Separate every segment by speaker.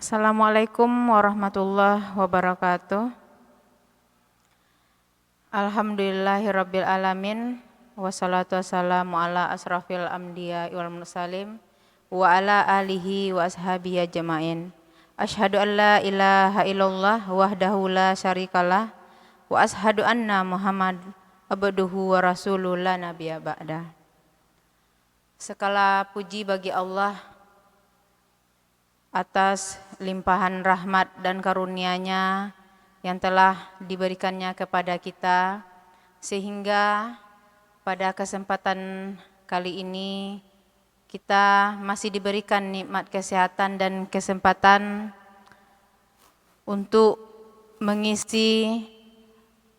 Speaker 1: Assalamualaikum warahmatullahi wabarakatuh. Alhamdulillahirabbil alamin wassalatu wassalamu ala asrafil anbiya wal mursalin wa ala alihi wa ashabihi ajmain. Asyhadu an la ilaha illallah wahdahu la syarikalah wa asyhadu anna Muhammad abduhu wa rasuluhu la nabiyya ba'da. Segala puji bagi Allah atas limpahan rahmat dan karunia-Nya yang telah diberikannya kepada kita, sehingga pada kesempatan kali ini kita masih diberikan nikmat kesehatan dan kesempatan untuk mengisi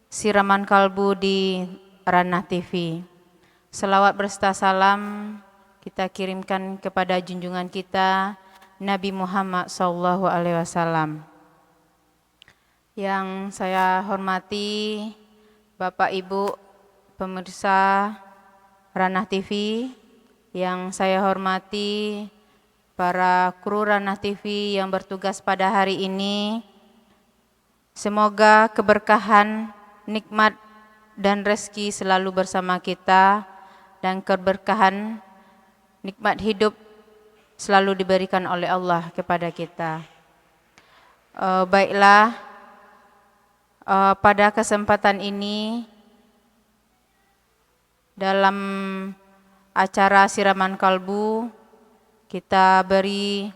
Speaker 1: siraman kalbu di Ranah TV. Selawat berserta salam kita kirimkan kepada junjungan kita Nabi Muhammad SAW. Yang saya hormati Bapak Ibu pemirsa Ranah TV, yang saya hormati para kru Ranah TV yang bertugas pada hari ini. Semoga keberkahan, nikmat dan rezeki selalu bersama kita, dan keberkahan nikmat hidup selalu diberikan oleh Allah kepada kita. Baiklah, pada kesempatan ini dalam acara siraman kalbu kita beri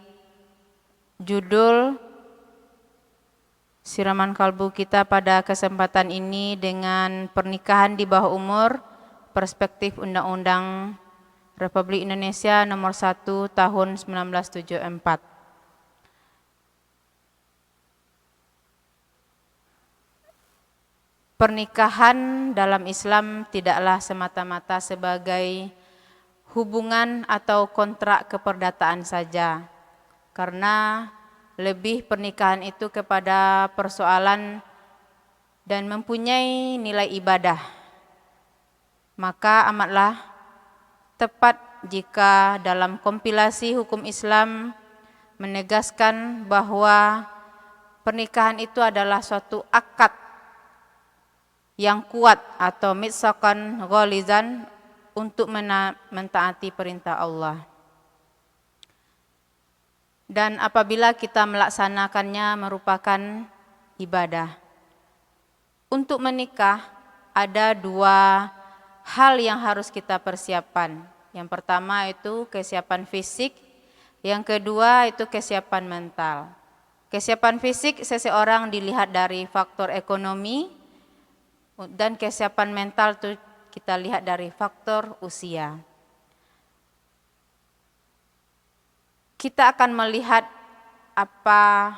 Speaker 1: judul siraman kalbu kita pada kesempatan ini dengan pernikahan di bawah umur, perspektif Undang-Undang Republik Indonesia nomor 1 tahun 1974. Pernikahan dalam Islam tidaklah semata-mata sebagai hubungan atau kontrak keperdataan saja, karena lebih pernikahan itu kepada persoalan dan mempunyai nilai ibadah. Maka amatlah tepat jika dalam kompilasi hukum Islam menegaskan bahwa pernikahan itu adalah suatu akad yang kuat atau mitsaqan ghalizan untuk mentaati perintah Allah. Dan apabila kita melaksanakannya merupakan ibadah. Untuk menikah ada dua hal yang harus kita persiapkan. Yang pertama itu kesiapan fisik, yang kedua itu kesiapan mental. Kesiapan fisik seseorang dilihat dari faktor ekonomi, dan kesiapan mental itu kita lihat dari faktor usia. Kita akan melihat apa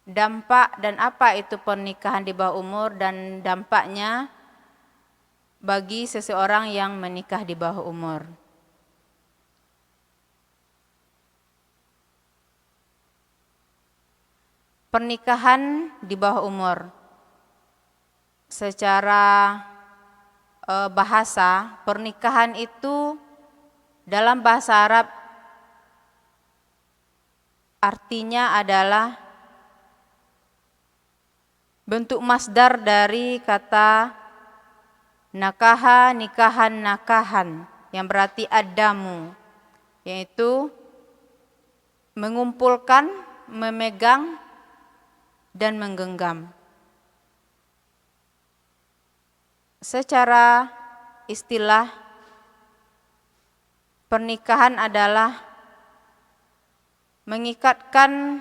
Speaker 1: dampak dan apa itu pernikahan di bawah umur dan dampaknya bagi seseorang yang menikah di bawah umur. Pernikahan di bawah umur secara bahasa, pernikahan itu dalam bahasa Arab artinya adalah bentuk masdar dari kata nakaha, nikahan, nakahan, yang berarti adamu, yaitu mengumpulkan, memegang, dan menggenggam. Secara istilah, pernikahan adalah mengikatkan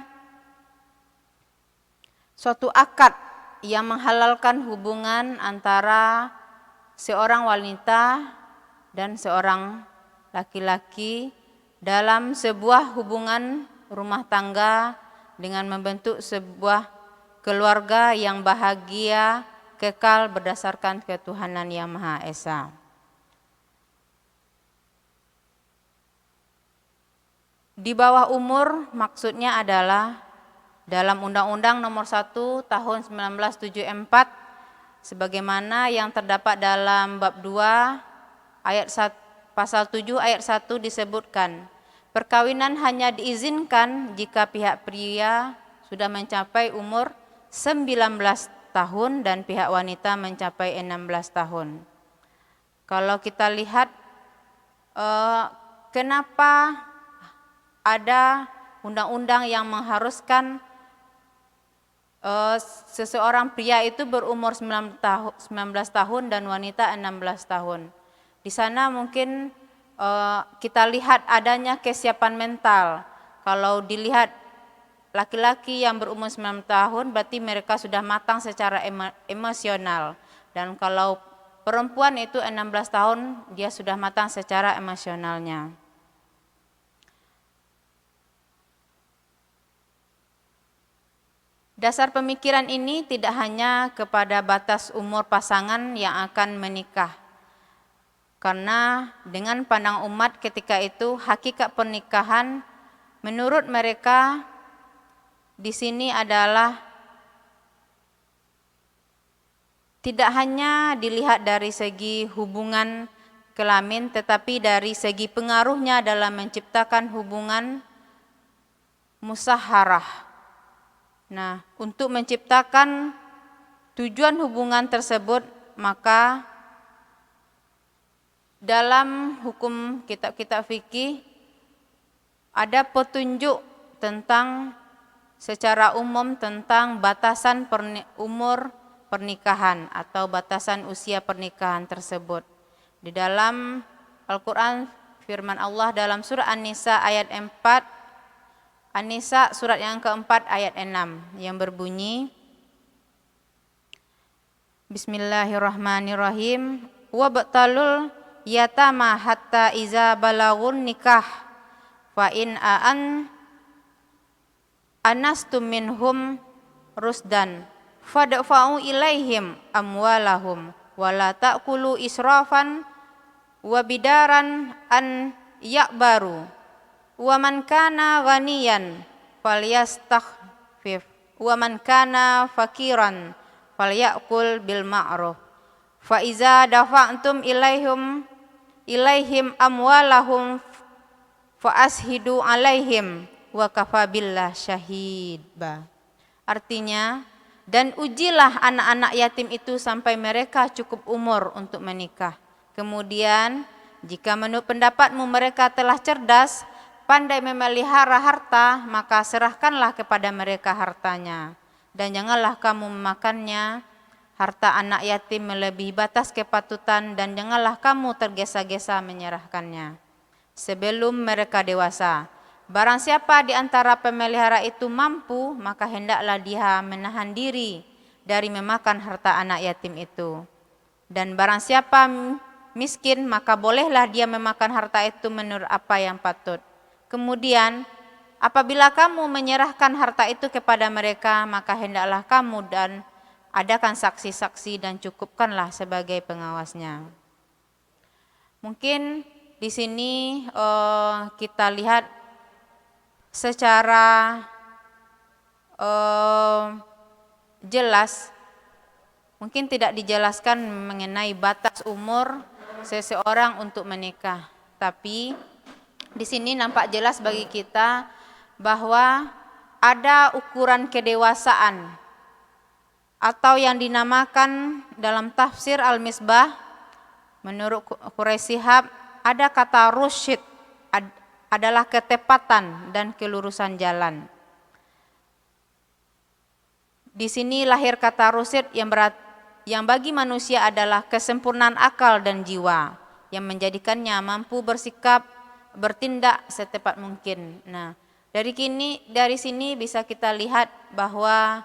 Speaker 1: suatu akad yang menghalalkan hubungan antara seorang wanita dan seorang laki-laki dalam sebuah hubungan rumah tangga dengan membentuk sebuah keluarga yang bahagia kekal berdasarkan ketuhanan Yang Maha Esa. Di bawah umur maksudnya adalah dalam Undang-Undang nomor 1 tahun 1974 sebagaimana yang terdapat dalam bab 2 ayat 1, pasal 7 ayat 1 disebutkan Perkawinan hanya diizinkan jika pihak pria sudah mencapai umur 19 tahun dan pihak wanita mencapai 16 tahun. Kalau kita lihat kenapa ada undang-undang yang mengharuskan seseorang pria itu berumur 19 tahun dan wanita 16 tahun. Di sana mungkin kita lihat adanya kesiapan mental. Kalau dilihat laki-laki yang berumur 9 tahun berarti mereka sudah matang secara emosional. Dan kalau perempuan itu 16 tahun dia sudah matang secara emosionalnya. Dasar pemikiran ini tidak hanya kepada batas umur pasangan yang akan menikah. Karena dengan pandang umat ketika itu hakikat pernikahan menurut mereka di sini adalah tidak hanya dilihat dari segi hubungan kelamin tetapi dari segi pengaruhnya dalam menciptakan hubungan musyawarah. Nah, untuk menciptakan tujuan hubungan tersebut maka dalam hukum kitab-kitab fikih ada petunjuk tentang secara umum tentang batasan umur pernikahan atau batasan usia pernikahan tersebut. Di dalam Al-Quran firman Allah dalam surah An-Nisa ayat 4, An-Nisa surat yang keempat ayat 6 yang berbunyi Bismillahirrahmanirrahim wabtalul yatama hatta iza balagun nikah fa in anastum minhum rusdan fadfa'u ilaihim amwalahum wala ta'kulu israfan wa bidaran an ya'baru wa man kana ghaniyan falyastakhfif wa man kana fakiran falyakul bil ma'ruf fa iza dafa'tum ilaihim amwalahum fa ashidu alaihim wa kafabillah syahidba. Artinya, dan ujilah anak-anak yatim itu sampai mereka cukup umur untuk menikah. Kemudian, jika menurut pendapatmu mereka telah cerdas, pandai memelihara harta, maka serahkanlah kepada mereka hartanya. Dan janganlah kamu memakannya harta anak yatim melebihi batas kepatutan dan janganlah kamu tergesa-gesa menyerahkannya sebelum mereka dewasa. Barang siapa di antara pemelihara itu mampu, maka hendaklah dia menahan diri dari memakan harta anak yatim itu. Dan barang siapa miskin, maka bolehlah dia memakan harta itu menurut apa yang patut. Kemudian, apabila kamu menyerahkan harta itu kepada mereka, maka hendaklah kamu dan adakan saksi-saksi dan cukupkanlah sebagai pengawasnya. Mungkin di sini kita lihat secara jelas, mungkin tidak dijelaskan mengenai batas umur seseorang untuk menikah, tapi di sini nampak jelas bagi kita bahwa ada ukuran kedewasaan atau yang dinamakan dalam tafsir Al-Misbah menurut Quraisy Shihab ada kata rusyid adalah ketepatan dan kelurusan jalan. Di sini lahir kata rusyid yang bagi manusia adalah kesempurnaan akal dan jiwa yang menjadikannya mampu bersikap, bertindak setepat mungkin. Nah, dari sini bisa kita lihat bahwa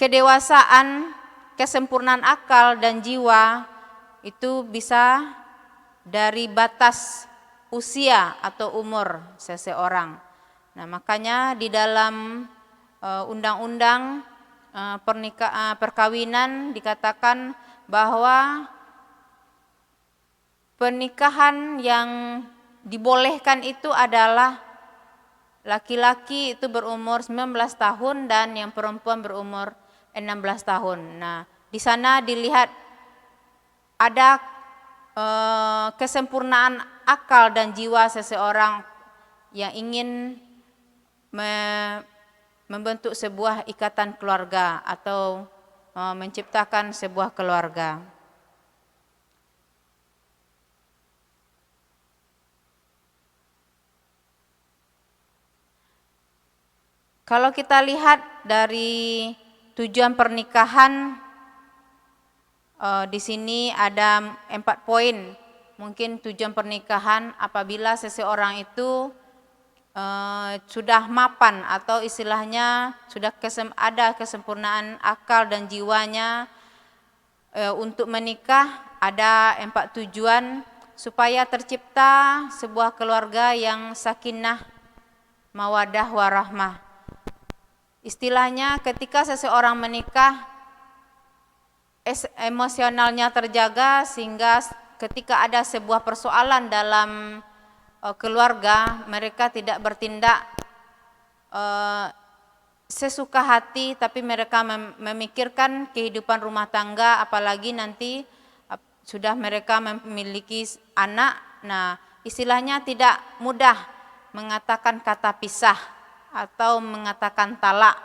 Speaker 1: kedewasaan, kesempurnaan akal dan jiwa itu bisa dari batas usia atau umur seseorang. Nah, makanya di dalam undang-undang perkawinan dikatakan bahwa pernikahan yang dibolehkan itu adalah laki-laki itu berumur 19 tahun dan yang perempuan berumur 16 tahun. Nah, di sana dilihat ada kesempurnaan akal dan jiwa seseorang yang ingin membentuk sebuah ikatan keluarga atau menciptakan sebuah keluarga. Kalau kita lihat dari tujuan pernikahan, di sini ada 4 poin. Mungkin tujuan pernikahan apabila seseorang itu sudah mapan atau istilahnya sudah ada kesempurnaan akal dan jiwanya untuk menikah, ada 4 tujuan supaya tercipta sebuah keluarga yang sakinah, mawadah, warahmah. Istilahnya ketika seseorang menikah, emosionalnya terjaga sehingga ketika ada sebuah persoalan dalam keluarga, mereka tidak bertindak sesuka hati, tapi mereka memikirkan kehidupan rumah tangga, apalagi nanti sudah mereka memiliki anak. Nah, istilahnya tidak mudah mengatakan kata pisah atau mengatakan talak.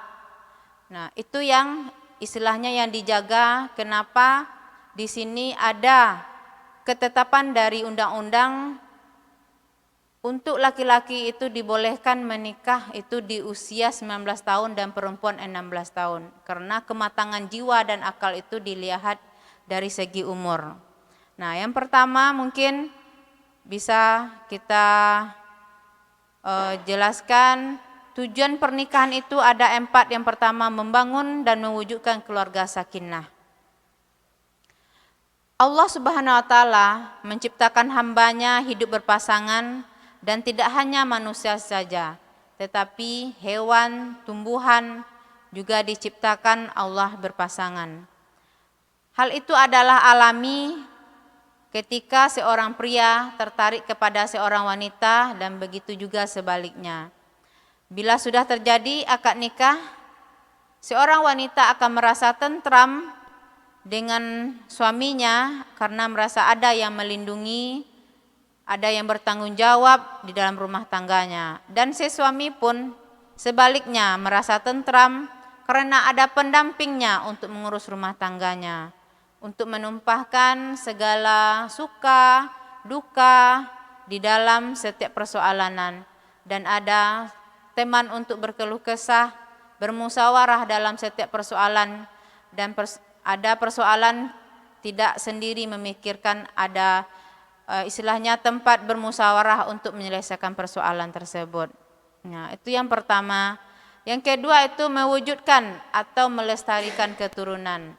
Speaker 1: Nah, itu yang istilahnya yang dijaga. Kenapa di sini ada ketetapan dari undang-undang untuk laki-laki itu dibolehkan menikah itu di usia 19 tahun dan perempuan 16 tahun. Karena kematangan jiwa dan akal itu dilihat dari segi umur. Nah, yang pertama mungkin bisa kita jelaskan. Tujuan pernikahan itu ada 4. Yang pertama, membangun dan mewujudkan keluarga sakinah. Allah Subhanahu wa Ta'ala menciptakan hambanya hidup berpasangan, dan tidak hanya manusia saja, tetapi hewan, tumbuhan juga diciptakan Allah berpasangan. Hal itu adalah alami ketika seorang pria tertarik kepada seorang wanita, dan begitu juga sebaliknya. Bila sudah terjadi akad nikah, seorang wanita akan merasa tentram dengan suaminya karena merasa ada yang melindungi, ada yang bertanggung jawab di dalam rumah tangganya. Dan si suami pun sebaliknya merasa tentram karena ada pendampingnya untuk mengurus rumah tangganya, untuk menumpahkan segala suka, duka di dalam setiap persoalanan, dan ada teman untuk berkeluh kesah, bermusyawarah dalam setiap persoalan, dan ada persoalan tidak sendiri memikirkan, ada istilahnya tempat bermusyawarah untuk menyelesaikan persoalan tersebut. Nah, itu yang pertama. Yang kedua itu mewujudkan atau melestarikan keturunan.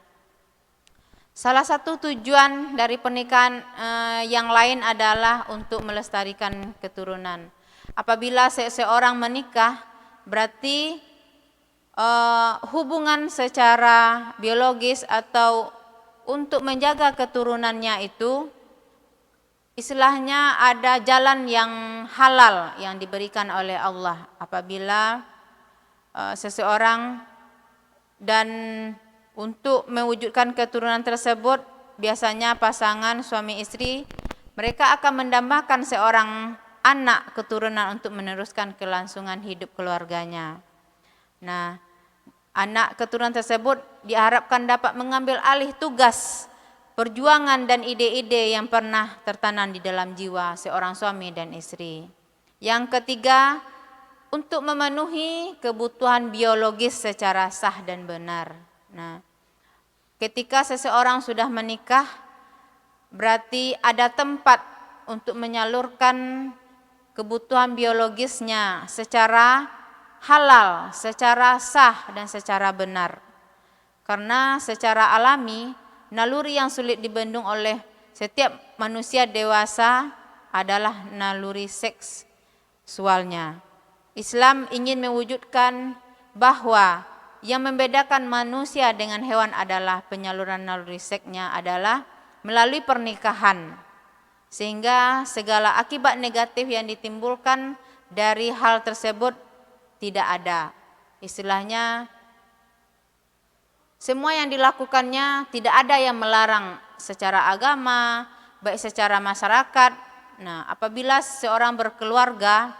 Speaker 1: Salah satu tujuan dari pernikahan yang lain adalah untuk melestarikan keturunan. Apabila seseorang menikah, berarti hubungan secara biologis atau untuk menjaga keturunannya itu istilahnya ada jalan yang halal yang diberikan oleh Allah. Apabila seseorang dan untuk mewujudkan keturunan tersebut, biasanya pasangan suami istri mereka akan mendambakan seorang anak keturunan untuk meneruskan kelangsungan hidup keluarganya. Nah, anak keturunan tersebut diharapkan dapat mengambil alih tugas, perjuangan dan ide-ide yang pernah tertanam di dalam jiwa seorang suami dan istri. Yang ketiga, untuk memenuhi kebutuhan biologis secara sah dan benar. Nah, ketika seseorang sudah menikah, berarti ada tempat untuk menyalurkan kebutuhan biologisnya secara halal, secara sah dan secara benar. Karena secara alami, naluri yang sulit dibendung oleh setiap manusia dewasa adalah naluri seksualnya. Islam ingin mewujudkan bahwa yang membedakan manusia dengan hewan adalah penyaluran naluri seksnya adalah melalui pernikahan. Sehingga segala akibat negatif yang ditimbulkan dari hal tersebut tidak ada. Istilahnya semua yang dilakukannya tidak ada yang melarang secara agama, baik secara masyarakat Nah, apabila seorang berkeluarga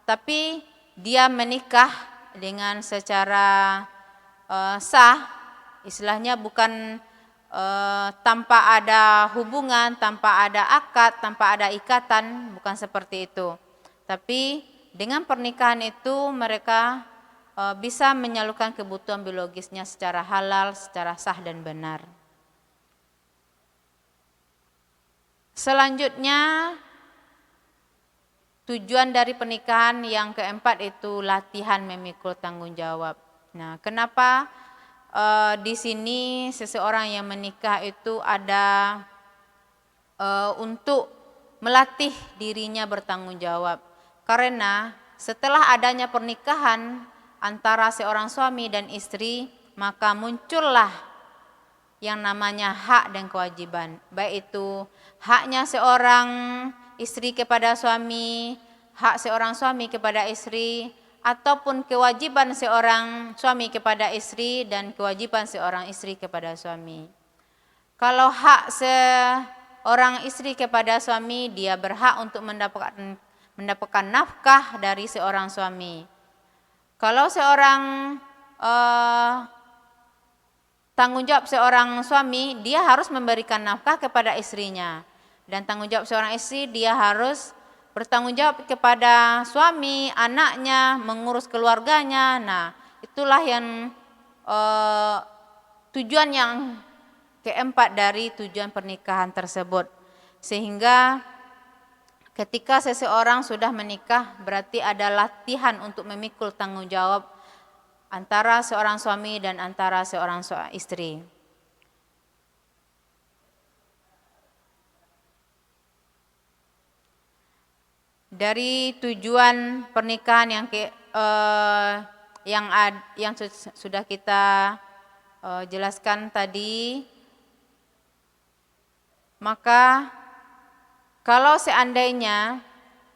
Speaker 1: tapi dia menikah dengan secara sah, istilahnya bukan tanpa ada hubungan, tanpa ada akad, tanpa ada ikatan, bukan seperti itu. Tapi dengan pernikahan itu mereka bisa menyalurkan kebutuhan biologisnya secara halal, secara sah dan benar. Selanjutnya, tujuan dari pernikahan yang keempat itu latihan memikul tanggung jawab. Nah, kenapa di sini seseorang yang menikah itu ada untuk melatih dirinya bertanggung jawab? Karena setelah adanya pernikahan antara seorang suami dan istri, maka muncullah yang namanya hak dan kewajiban. Baik itu haknya seorang istri kepada suami, hak seorang suami kepada istri, ataupun kewajiban seorang suami kepada istri dan kewajiban seorang istri kepada suami. Kalau hak seorang istri kepada suami, dia berhak untuk mendapatkan nafkah dari seorang suami. Kalau seorang tanggung jawab seorang suami, dia harus memberikan nafkah kepada istrinya. Dan tanggung jawab seorang istri, dia harus bertanggung jawab kepada suami, anaknya, mengurus keluarganya. Nah, itulah yang tujuan yang keempat dari tujuan pernikahan tersebut. Sehingga ketika seseorang sudah menikah, berarti ada latihan untuk memikul tanggung jawab antara seorang suami dan antara seorang istri. Dari tujuan pernikahan yang sudah kita jelaskan tadi, maka kalau seandainya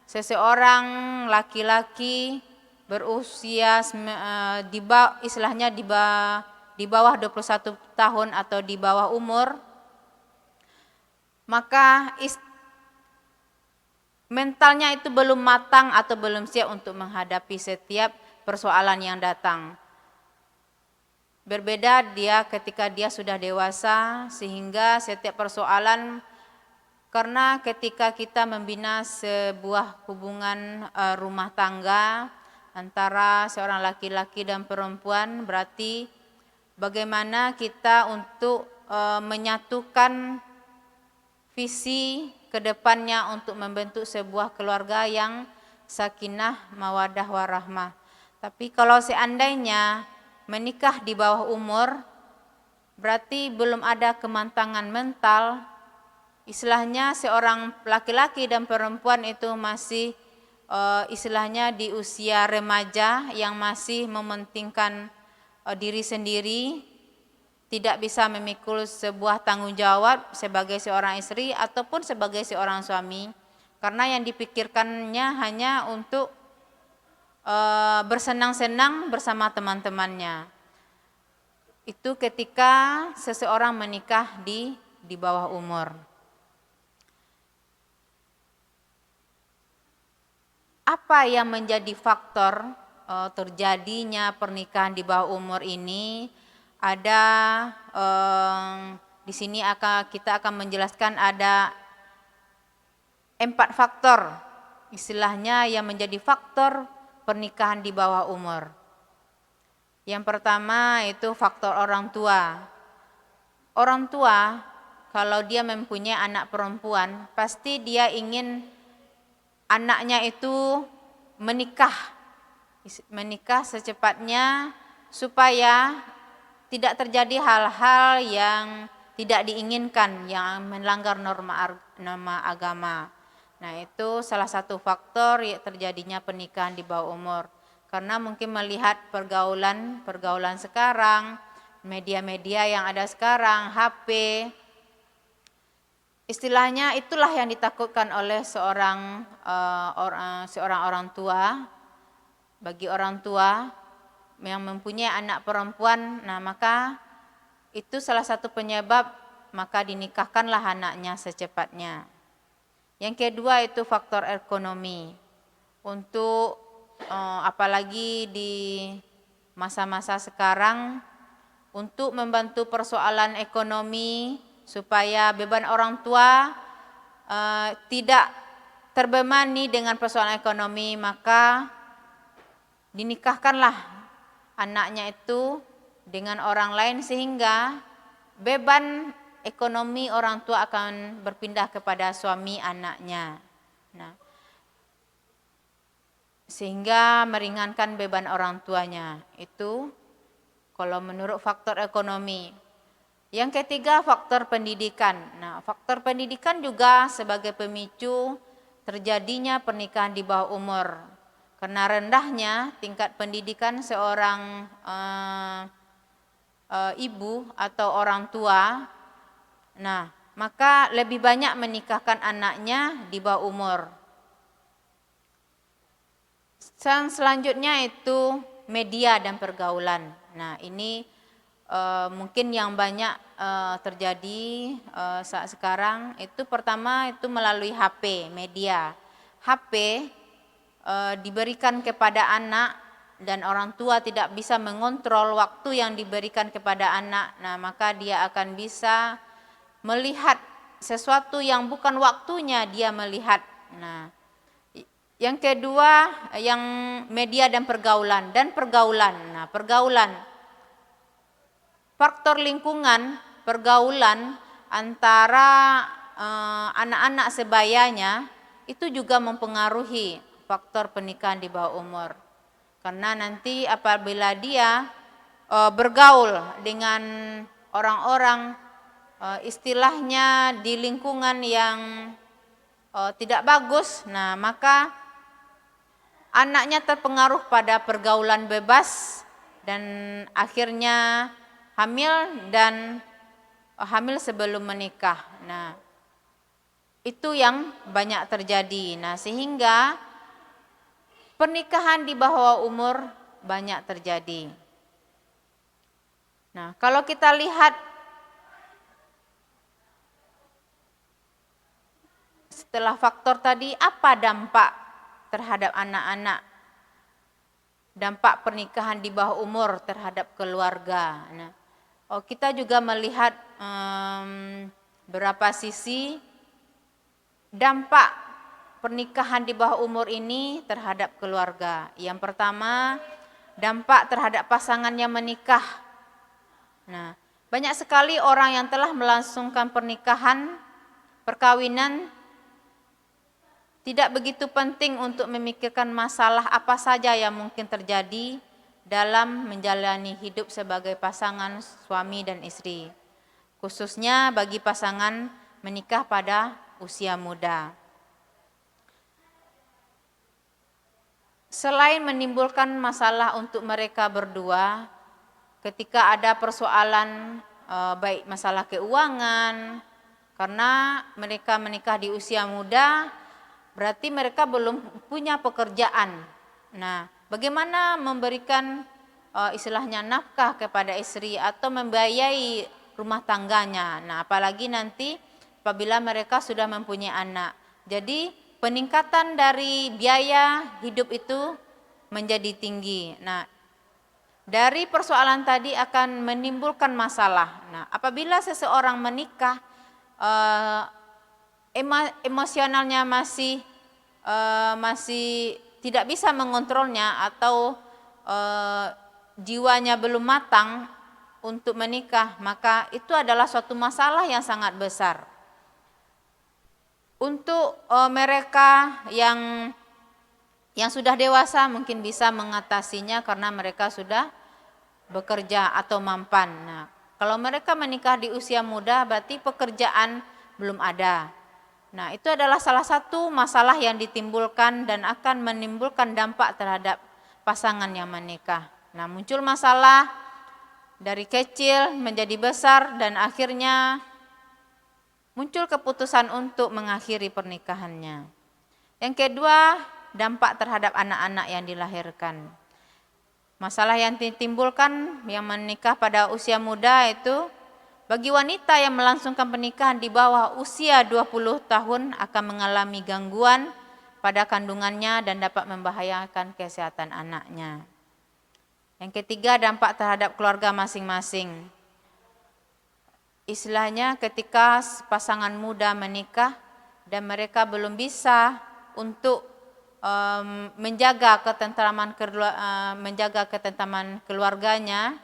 Speaker 1: seseorang laki-laki berusia istilahnya di bawah 21 tahun atau di bawah umur, maka mentalnya itu belum matang atau belum siap untuk menghadapi setiap persoalan yang datang. Berbeda dia ketika dia sudah dewasa, sehingga setiap persoalan, karena ketika kita membina sebuah hubungan rumah tangga antara seorang laki-laki dan perempuan, berarti bagaimana kita untuk menyatukan visi ke depannya untuk membentuk sebuah keluarga yang sakinah, mawaddah, warahmah. Tapi kalau seandainya menikah di bawah umur, berarti belum ada kemantangan mental. Istilahnya seorang laki-laki dan perempuan itu masih istilahnya di usia remaja yang masih mementingkan diri sendiri, tidak bisa memikul sebuah tanggung jawab sebagai seorang istri ataupun sebagai seorang suami, karena yang dipikirkannya hanya untuk bersenang-senang bersama teman-temannya. Itu ketika seseorang menikah di bawah umur. Apa yang menjadi faktor terjadinya pernikahan di bawah umur ini? Ada di sini kita akan menjelaskan ada 4 faktor, istilahnya yang menjadi faktor pernikahan di bawah umur. Yang pertama itu faktor orang tua. Orang tua kalau dia mempunyai anak perempuan, pasti dia ingin anaknya itu menikah secepatnya supaya tidak terjadi hal-hal yang tidak diinginkan yang melanggar norma agama. Nah, itu salah satu faktor terjadinya pernikahan di bawah umur. Karena mungkin melihat pergaulan sekarang, media-media yang ada sekarang, HP, istilahnya itulah yang ditakutkan oleh seorang orang tua. Bagi orang tua yang mempunyai anak perempuan, nah maka itu salah satu penyebab maka dinikahkanlah anaknya secepatnya. Yang kedua itu faktor ekonomi. Untuk apalagi di masa-masa sekarang, untuk membantu persoalan ekonomi supaya beban orang tua tidak terbebani dengan persoalan ekonomi, maka dinikahkanlah anaknya itu dengan orang lain sehingga beban ekonomi orang tua akan berpindah kepada suami anaknya. Nah, sehingga meringankan beban orang tuanya. Itu kalau menurut faktor ekonomi. Yang ketiga faktor pendidikan. Nah, faktor pendidikan juga sebagai pemicu terjadinya pernikahan di bawah umur. Karena rendahnya tingkat pendidikan seorang ibu atau orang tua, nah maka lebih banyak menikahkan anaknya di bawah umur. Selanjutnya itu media dan pergaulan. Nah ini mungkin yang banyak terjadi saat sekarang itu pertama itu melalui HP, media. HP diberikan kepada anak dan orang tua tidak bisa mengontrol waktu yang diberikan kepada anak. Nah maka dia akan bisa melihat sesuatu yang bukan waktunya dia melihat. Nah, yang kedua yang media dan pergaulan. Nah, pergaulan. Faktor lingkungan, pergaulan antara anak-anak sebayanya itu juga mempengaruhi faktor pernikahan di bawah umur. Karena nanti apabila dia bergaul dengan orang-orang istilahnya di lingkungan yang tidak bagus, nah maka anaknya terpengaruh pada pergaulan bebas dan akhirnya hamil dan hamil sebelum menikah. Nah, itu yang banyak terjadi. Nah, sehingga pernikahan di bawah umur banyak terjadi. Nah, kalau kita lihat setelah faktor tadi, apa dampak terhadap anak-anak? Dampak pernikahan di bawah umur terhadap keluarga. Nah, kita juga melihat berapa sisi dampak pernikahan di bawah umur ini terhadap keluarga. Yang pertama, dampak terhadap pasangan yang menikah. Nah, banyak sekali orang yang telah melangsungkan pernikahan, perkawinan, tidak begitu penting untuk memikirkan masalah apa saja yang mungkin terjadi dalam menjalani hidup sebagai pasangan suami dan istri. Khususnya bagi pasangan menikah pada usia muda. Selain menimbulkan masalah untuk mereka berdua, ketika ada persoalan baik masalah keuangan, karena mereka menikah di usia muda, berarti mereka belum punya pekerjaan. Nah, bagaimana memberikan istilahnya nafkah kepada istri atau membiayai rumah tangganya. Nah, apalagi nanti apabila mereka sudah mempunyai anak. Jadi, peningkatan dari biaya hidup itu menjadi tinggi. Nah, dari persoalan tadi akan menimbulkan masalah. Nah, apabila seseorang menikah emosionalnya masih tidak bisa mengontrolnya atau jiwanya belum matang untuk menikah, maka itu adalah suatu masalah yang sangat besar. Untuk mereka yang sudah dewasa mungkin bisa mengatasinya karena mereka sudah bekerja atau mampan. Nah, kalau mereka menikah di usia muda berarti pekerjaan belum ada. Nah, itu adalah salah satu masalah yang ditimbulkan dan akan menimbulkan dampak terhadap pasangan yang menikah. Nah, muncul masalah dari kecil menjadi besar dan akhirnya muncul keputusan untuk mengakhiri pernikahannya. Yang kedua, dampak terhadap anak-anak yang dilahirkan. Masalah yang ditimbulkan yang menikah pada usia muda itu Bagi wanita yang melangsungkan pernikahan di bawah usia 20 tahun akan mengalami gangguan pada kandungannya dan dapat membahayakan kesehatan anaknya. Yang ketiga, dampak terhadap keluarga masing-masing. Istilahnya ketika pasangan muda menikah dan mereka belum bisa untuk menjaga ketentraman keluarganya,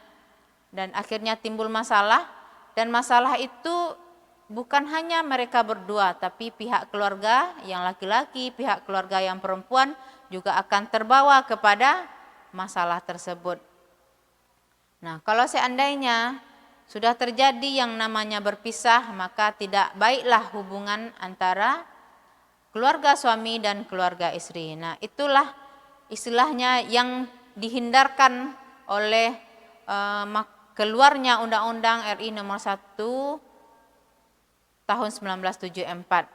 Speaker 1: dan akhirnya timbul masalah, dan masalah itu bukan hanya mereka berdua, tapi pihak keluarga yang laki-laki, pihak keluarga yang perempuan juga akan terbawa kepada masalah tersebut. Nah, kalau seandainya sudah terjadi yang namanya berpisah, maka tidak baiklah hubungan antara keluarga suami dan keluarga istri. Nah, itulah istilahnya yang dihindarkan oleh keluarnya Undang-Undang RI nomor 1 tahun 1974.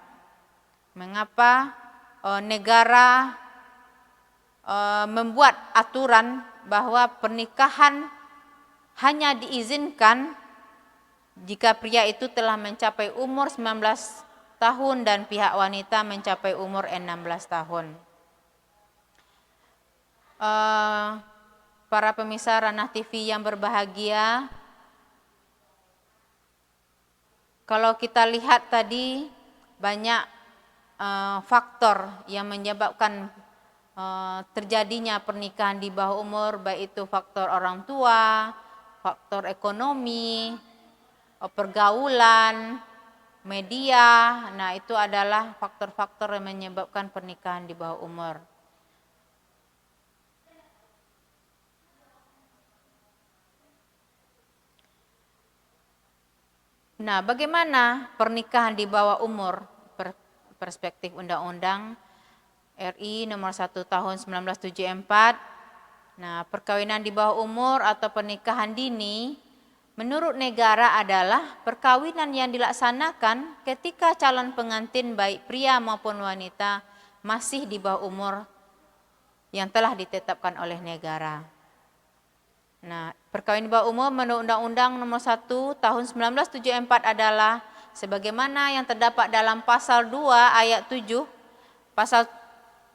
Speaker 1: Mengapa negara membuat aturan bahwa pernikahan hanya diizinkan jika pria itu telah mencapai umur 19 tahun dan pihak wanita mencapai umur 16 tahun. Para pemirsa Ranah TV yang berbahagia, kalau kita lihat tadi banyak faktor yang menyebabkan terjadinya pernikahan di bawah umur, baik itu faktor orang tua, faktor ekonomi, pergaulan, media. Nah, itu adalah faktor-faktor yang menyebabkan pernikahan di bawah umur. Nah, bagaimana pernikahan di bawah umur perspektif Undang-Undang RI nomor 1 tahun 1974? Nah, perkawinan di bawah umur atau pernikahan dini menurut negara adalah perkawinan yang dilaksanakan ketika calon pengantin baik pria maupun wanita masih di bawah umur yang telah ditetapkan oleh negara. Nah, perkawinan di bawah umur menurut Undang-Undang nomor 1 tahun 1974 adalah sebagaimana yang terdapat dalam pasal 2 ayat 7,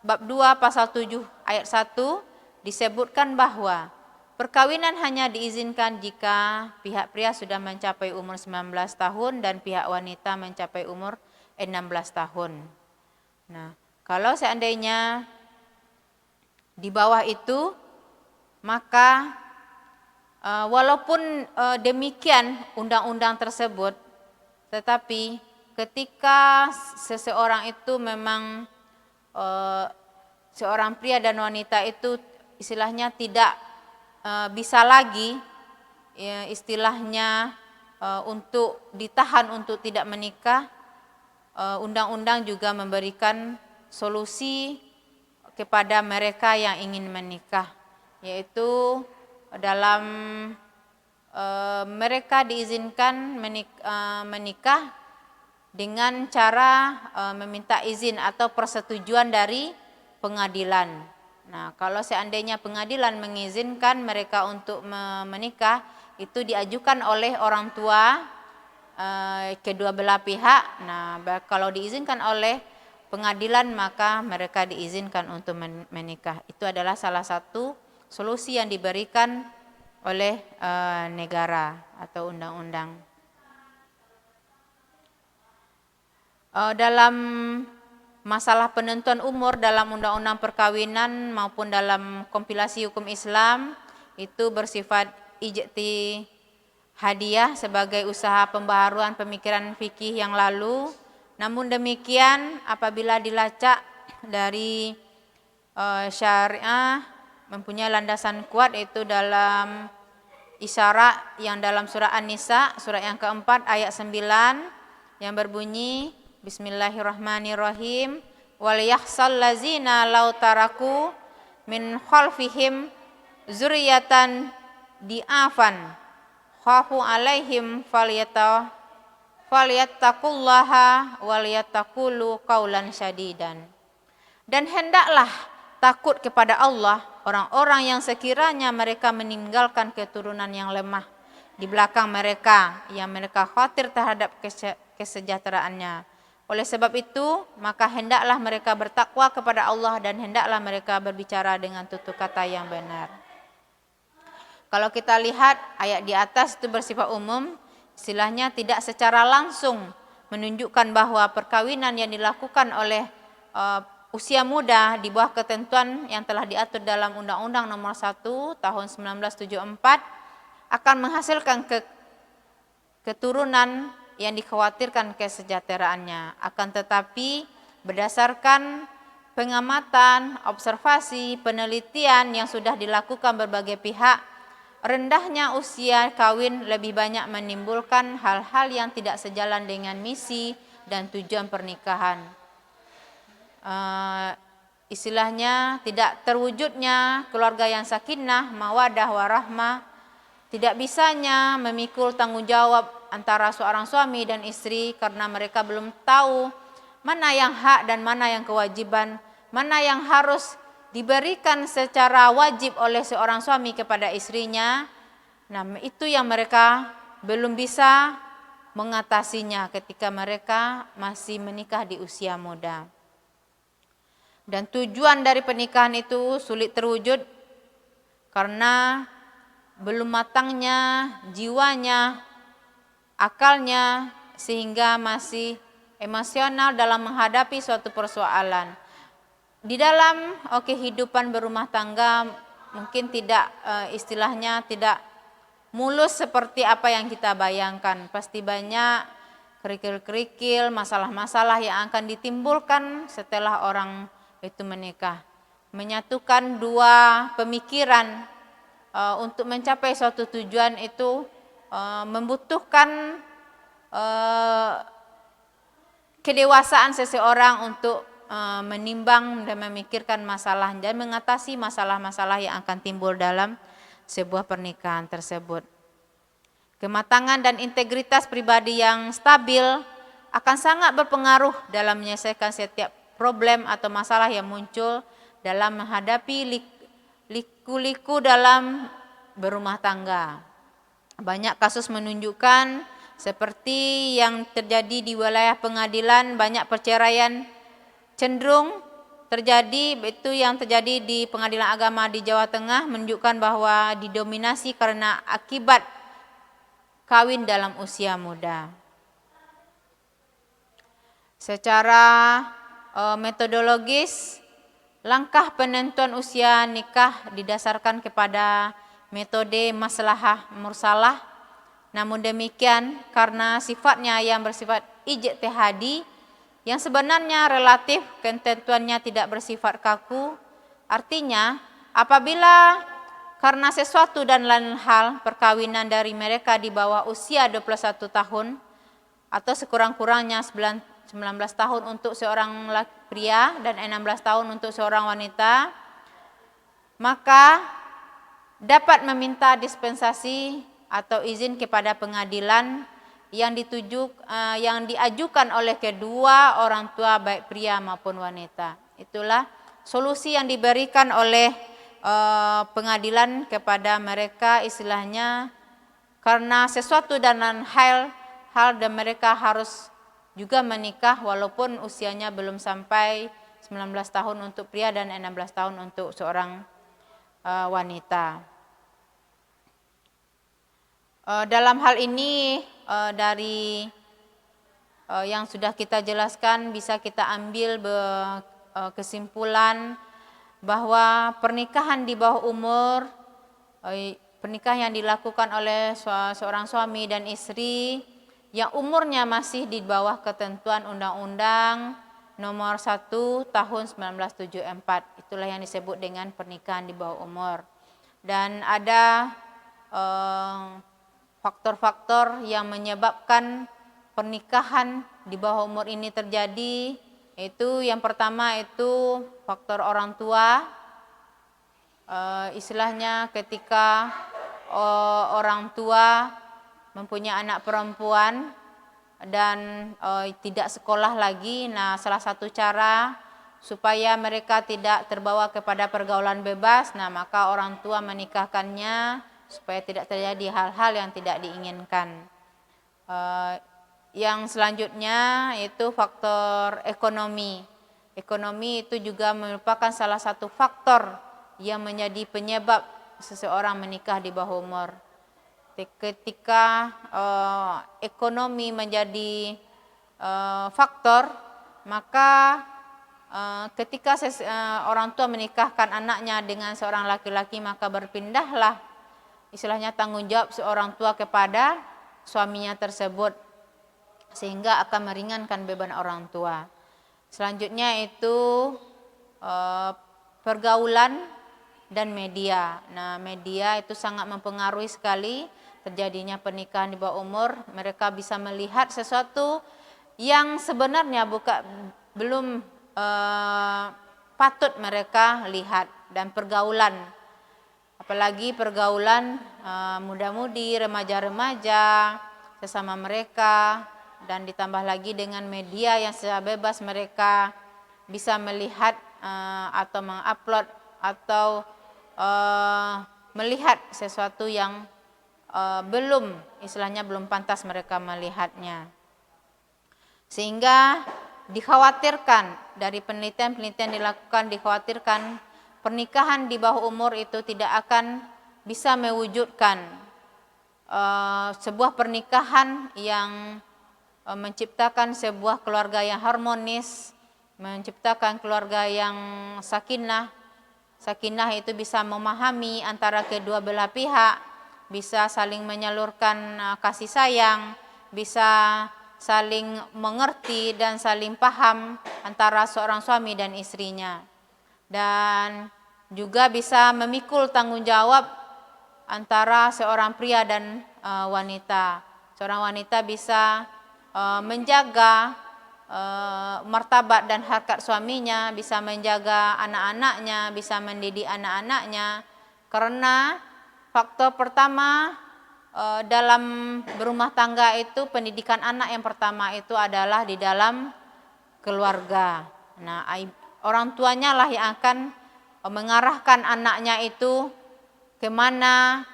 Speaker 1: bab 2 pasal 7 ayat 1 disebutkan bahwa perkawinan hanya diizinkan jika pihak pria sudah mencapai umur 19 tahun dan pihak wanita mencapai umur 16 tahun. Nah, kalau seandainya di bawah itu, maka walaupun demikian undang-undang tersebut, tetapi ketika seseorang itu memang seorang pria dan wanita itu istilahnya tidak bisa lagi istilahnya untuk ditahan untuk tidak menikah, undang-undang juga memberikan solusi kepada mereka yang ingin menikah, yaitu dalam mereka diizinkan menikah dengan cara meminta izin atau persetujuan dari pengadilan. Nah, kalau seandainya pengadilan mengizinkan mereka untuk menikah, itu diajukan oleh orang tua kedua belah pihak. Nah, kalau diizinkan oleh pengadilan, maka mereka diizinkan untuk menikah. Itu adalah salah satu solusi yang diberikan oleh negara atau undang-undang. Dalam masalah penentuan umur dalam undang-undang perkawinan maupun dalam kompilasi hukum Islam itu bersifat ijtihadiyah sebagai usaha pembaharuan pemikiran fikih yang lalu. Namun demikian, apabila dilacak dari syariah mempunyai landasan kuat, yaitu dalam isyarat yang dalam surah An-Nisa, surah yang keempat ayat 9 yang berbunyi Bismillahirrahmanirrahim, wal yahsal lazina law taraku min khalfihim zuriyatan di'afan khafu alaihim falyattaqullaha wal yattaqulu qaulan syadidan. Dan hendaklah takut kepada Allah orang-orang yang sekiranya mereka meninggalkan keturunan yang lemah di belakang mereka yang mereka khawatir terhadap kesejahteraannya. Oleh sebab itu, maka hendaklah mereka bertakwa kepada Allah dan hendaklah mereka berbicara dengan tutur kata yang benar. Kalau kita lihat ayat di atas itu bersifat umum, istilahnya tidak secara langsung menunjukkan bahwa perkawinan yang dilakukan oleh usia muda di bawah ketentuan yang telah diatur dalam Undang-Undang Nomor 1 Tahun 1974 akan menghasilkan keturunan yang dikhawatirkan kesejahteraannya. Akan tetapi berdasarkan pengamatan, observasi, penelitian yang sudah dilakukan berbagai pihak, rendahnya usia kawin lebih banyak menimbulkan hal-hal yang tidak sejalan dengan misi dan tujuan pernikahan. Istilahnya tidak terwujudnya keluarga yang sakinah, mawadah, warahmah, tidak bisanya memikul tanggung jawab antara seorang suami dan istri karena mereka belum tahu mana yang hak dan mana yang kewajiban, mana yang harus diberikan secara wajib oleh seorang suami kepada istrinya. Nah, itu yang mereka belum bisa mengatasinya ketika mereka masih menikah di usia muda. Dan tujuan dari pernikahan itu sulit terwujud karena belum matangnya jiwanya, akalnya, sehingga masih emosional dalam menghadapi suatu persoalan. Di dalam kehidupan berumah tangga mungkin tidak istilahnya tidak mulus seperti apa yang kita bayangkan. Pasti banyak kerikil-kerikil, masalah-masalah yang akan ditimbulkan setelah orang itu menikah. Menyatukan dua pemikiran untuk mencapai suatu tujuan itu membutuhkan kedewasaan seseorang untuk menimbang dan memikirkan masalah dan mengatasi masalah-masalah yang akan timbul dalam sebuah pernikahan tersebut. Kematangan dan integritas pribadi yang stabil akan sangat berpengaruh dalam menyelesaikan setiap problem atau masalah yang muncul dalam menghadapi liku-liku dalam berumah tangga. Banyak kasus menunjukkan seperti yang terjadi di wilayah pengadilan, banyak perceraian cenderung terjadi, itu yang terjadi di pengadilan agama di Jawa Tengah menunjukkan bahwa didominasi karena akibat kawin dalam usia muda. Secara metodologis, langkah penentuan usia nikah didasarkan kepada metode maslahah mursalah. Namun demikian, karena sifatnya yang bersifat ijtihadi, yang sebenarnya relatif, ketentuannya tidak bersifat kaku. Artinya, apabila karena sesuatu dan lain hal perkawinan dari mereka di bawah usia 21 tahun atau sekurang-kurangnya 19 tahun untuk seorang pria dan 16 tahun untuk seorang wanita, maka dapat meminta dispensasi atau izin kepada pengadilan yang diajukan oleh kedua orang tua baik pria maupun wanita. Itulah solusi yang diberikan oleh pengadilan kepada mereka, istilahnya karena sesuatu dan hal dan mereka harus juga menikah walaupun usianya belum sampai 19 tahun untuk pria dan 16 tahun untuk seorang wanita. Dalam hal ini dari yang sudah kita jelaskan bisa kita ambil kesimpulan bahwa pernikahan di bawah umur, pernikahan yang dilakukan oleh seorang suami dan istri yang umurnya masih di bawah ketentuan Undang-Undang Nomor 1 Tahun 1974, itulah yang disebut dengan pernikahan di bawah umur. Dan ada faktor-faktor yang menyebabkan pernikahan di bawah umur ini terjadi. Itu yang pertama itu faktor orang tua, istilahnya ketika orang tua mempunyai anak perempuan dan tidak sekolah lagi. Nah, salah satu cara supaya mereka tidak terbawa kepada pergaulan bebas, nah maka orang tua menikahkannya supaya tidak terjadi hal-hal yang tidak diinginkan. Yang selanjutnya itu faktor ekonomi. Ekonomi itu juga merupakan salah satu faktor yang menjadi penyebab seseorang menikah di bawah umur. Ketika ekonomi menjadi faktor, maka ketika orang tua menikahkan anaknya dengan seorang laki-laki, maka berpindahlah istilahnya tanggung jawab seorang tua kepada suaminya tersebut, sehingga akan meringankan beban orang tua. Selanjutnya itu pergaulan dan media. Nah, media itu sangat mempengaruhi sekali terjadinya pernikahan di bawah umur. Mereka bisa melihat sesuatu yang sebenarnya belum patut mereka lihat. Dan pergaulan, apalagi pergaulan muda-mudi, remaja-remaja sesama mereka, dan ditambah lagi dengan media yang secara bebas mereka bisa melihat atau mengupload atau melihat sesuatu yang belum pantas mereka melihatnya. Sehingga dikhawatirkan, dari penelitian-penelitian dilakukan, dikhawatirkan pernikahan di bawah umur itu tidak akan bisa mewujudkan sebuah pernikahan yang menciptakan sebuah keluarga yang harmonis, menciptakan keluarga yang sakinah. Sakinah itu bisa memahami antara kedua belah pihak, bisa saling menyalurkan kasih sayang, bisa saling mengerti dan saling paham antara seorang suami dan istrinya. Dan juga bisa memikul tanggung jawab antara seorang pria dan wanita. Seorang wanita bisa menjaga martabat dan harkat suaminya, bisa menjaga anak-anaknya, bisa mendidik anak-anaknya. Karena faktor pertama dalam berumah tangga itu, pendidikan anak yang pertama itu adalah di dalam keluarga. Nah, orang tuanya lah yang akan mengarahkan anaknya itu kemana,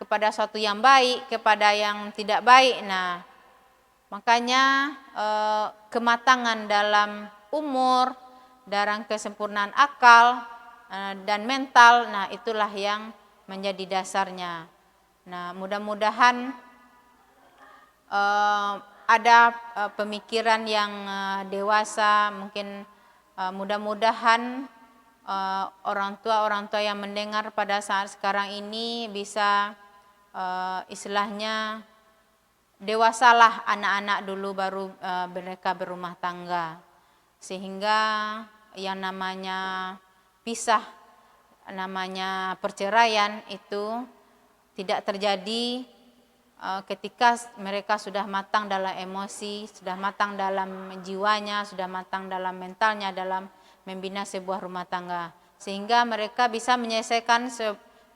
Speaker 1: kepada suatu yang baik, kepada yang tidak baik. Nah, makanya kematangan dalam umur, dalam kesempurnaan akal dan mental, nah itulah yang menjadi dasarnya. Nah, mudah-mudahan ada pemikiran yang dewasa, mungkin mudah-mudahan orang tua yang mendengar pada saat sekarang ini bisa istilahnya dewasalah anak-anak dulu baru mereka berumah tangga, sehingga yang namanya pisah, namanya perceraian itu tidak terjadi ketika mereka sudah matang dalam emosi, sudah matang dalam jiwanya, sudah matang dalam mentalnya dalam membina sebuah rumah tangga, sehingga mereka bisa menyelesaikan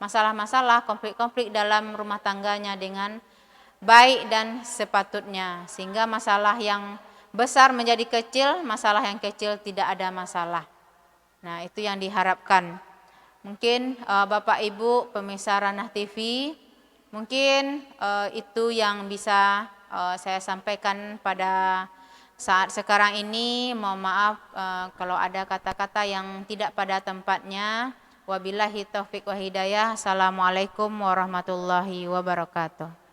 Speaker 1: masalah-masalah, konflik-konflik dalam rumah tangganya dengan baik dan sepatutnya, sehingga masalah yang besar menjadi kecil, masalah yang kecil tidak ada masalah. Nah, itu yang diharapkan. Mungkin Bapak Ibu pemirsa Ranah TV, mungkin itu yang bisa saya sampaikan pada saat sekarang ini. Mohon maaf kalau ada kata-kata yang tidak pada tempatnya. Wabillahi taufiq wa hidayah. Assalamualaikum warahmatullahi wabarakatuh.